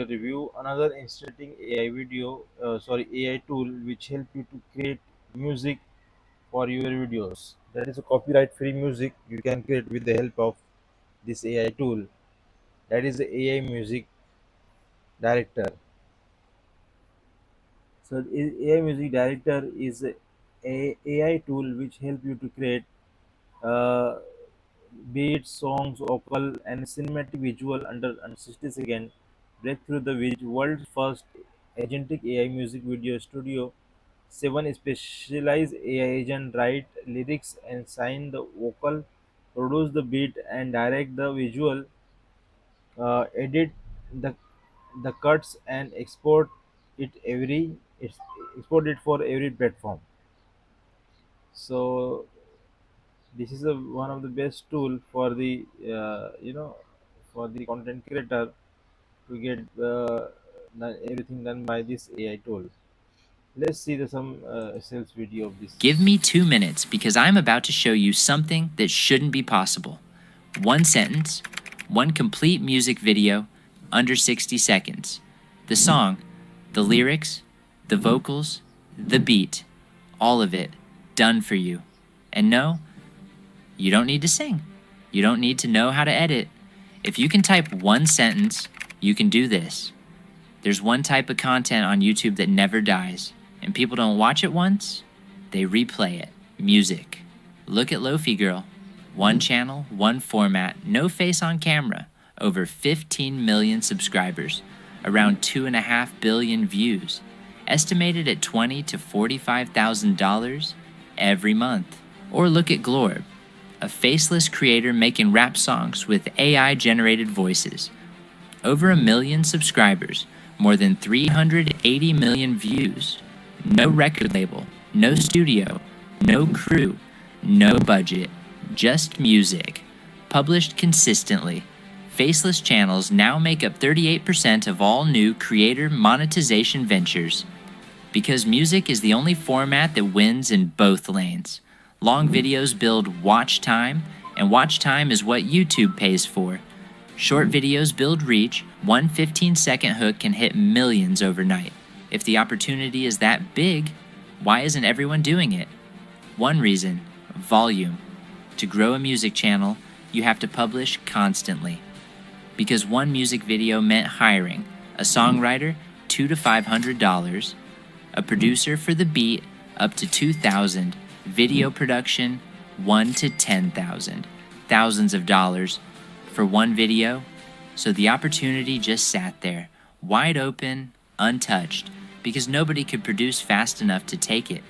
review another interesting AI AI tool which help you to create music for your videos. That is a copyright-free music you can create with the help of this AI tool. That is the AI music director. So AI music director is a AI tool which help you to create uh, beats, songs, vocal, and cinematic visual under 60 seconds. Breakthrough the world's first agentic AI music video studio. Seven specialized AI agent write lyrics and sign the vocal, produce the beat, and direct the visual, edit the cuts, and it's export it for every platform. So this is one of the best tool for the for the content creator to get everything done by this AI tool. Let's see some sales video of this. Give me 2 minutes because I'm about to show you something that shouldn't be possible. One sentence, one complete music video, under 60 seconds. The song, the lyrics, the vocals, the beat, all of it done for you. And no, you don't need to sing. You don't need to know how to edit. If you can type one sentence, you can do this. There's one type of content on YouTube that never dies, and people don't watch it once, they replay it. Music. Look at Lofi Girl. One channel, one format, no face on camera, over 15 million subscribers, around 2.5 billion views, estimated at $20,000 to $45,000 every month. Or look at Glorb, a faceless creator making rap songs with AI-generated voices. Over 1 million subscribers, more than 380 million views. No record label, no studio, no crew, no budget, just music. Published consistently. Faceless channels now make up 38% of all new creator monetization ventures. Because music is the only format that wins in both lanes. Long videos build watch time, and watch time is what YouTube pays for. Short videos build reach. One 15-second hook can hit millions overnight. If the opportunity is that big, why isn't everyone doing it? One reason, volume. To grow a music channel, you have to publish constantly. Because one music video meant hiring a songwriter, $200 to $500, a producer for the beat, up to $2,000, video production, $1,000 to $10,000, thousands of dollars for one video. So the opportunity just sat there, wide open, untouched, because nobody could produce fast enough to take it.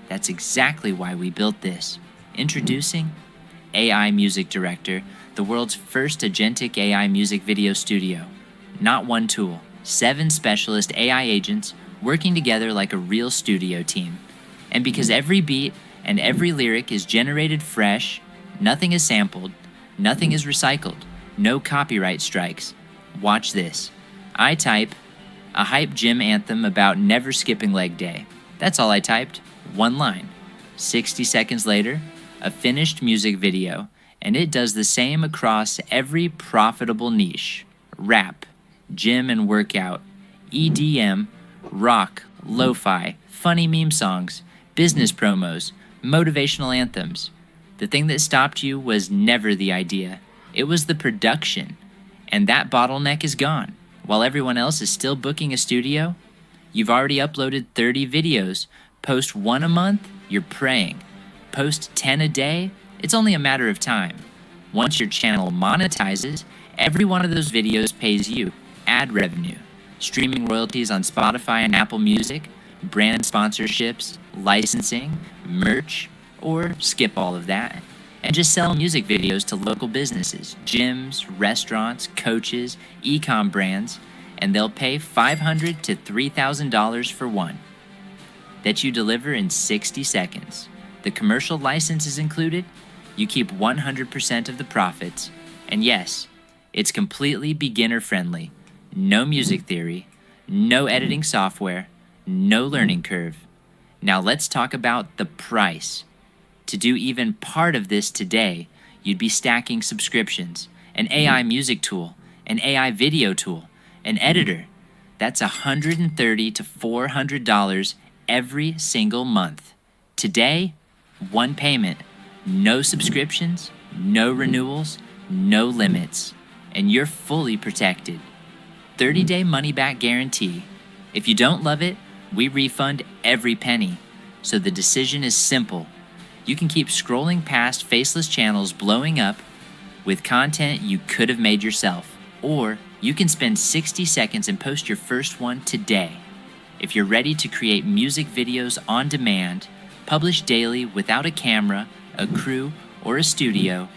That's exactly why we built this. Introducing AI Music Director, the world's first agentic AI music video studio. Not one tool, 7 specialist AI agents working together like a real studio team. And because every beat and every lyric is generated fresh, nothing is sampled, nothing is recycled, no copyright strikes. Watch this. I type a hype gym anthem about never skipping leg day. That's all I typed, one line. 60 seconds later, a finished music video, and it does the same across every profitable niche. Rap, gym and workout, EDM, rock, lo-fi, funny meme songs, business promos, motivational anthems. The thing that stopped you was never the idea. It was the production. And that bottleneck is gone. While everyone else is still booking a studio, you've already uploaded 30 videos. Post 1 a month, you're praying. Post 10 a day, it's only a matter of time. Once your channel monetizes, every one of those videos pays you ad revenue, streaming royalties on Spotify and Apple Music, brand sponsorships, licensing, merch, or skip all of that and just sell music videos to local businesses, gyms, restaurants, coaches, e-com brands, and they'll pay $500 to $3,000 for one that you deliver in 60 seconds. The commercial license is included. You keep 100% of the profits. And yes, it's completely beginner-friendly. No music theory, no editing software, no learning curve. Now let's talk about the price. To do even part of this today, you'd be stacking subscriptions, an AI music tool, an AI video tool, an editor, That's $130 to $400 every single month. Today, one payment, no subscriptions, no renewals, no limits, and you're fully protected. 30-day money-back guarantee. If you don't love it, we refund every penny. So the decision is simple. You can keep scrolling past faceless channels blowing up with content you could have made yourself, or you can spend 60 seconds and post your first one today. If you're ready to create music videos on demand, publish daily without a camera, a crew, or a studio,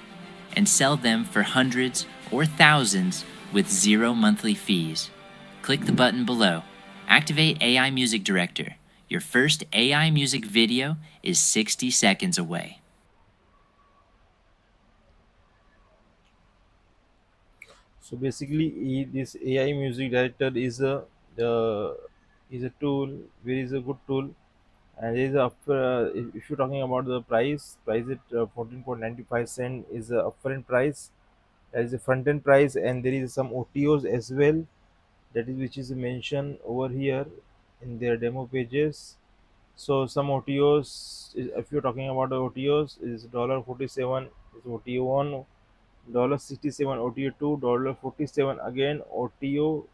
and sell them for hundreds or thousands with zero monthly fees, click the button below. Activate AI Music Director. Your first AI music video is 60 seconds away. So basically, this AI music director the is a tool. Very is a good tool, and there is a if you're talking about the price at 14.95 cent is a upfront price. There is a front end price, and there is some OTOs as well. That is which is mentioned over here in their demo pages. So some OTOs, if you're talking about the OTOs, is $47 is OTO one, $67 OTO two, $47 again OTO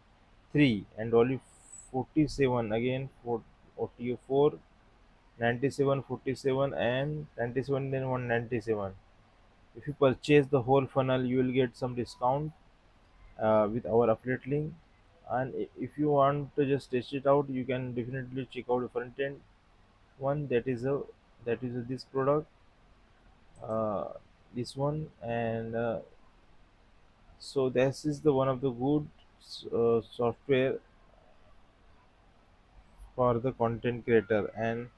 three, and $47 again for OTO four, 97, 47, and 97 then 197. If you purchase the whole funnel, you will get some discount with our affiliate link. And if you want to just test it out, you can definitely check out the front end one. That is this product, uh, this one, and so this is the one of the good software for the content creator, and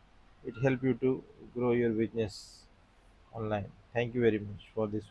it help you to grow your business online. Thank you very much for this.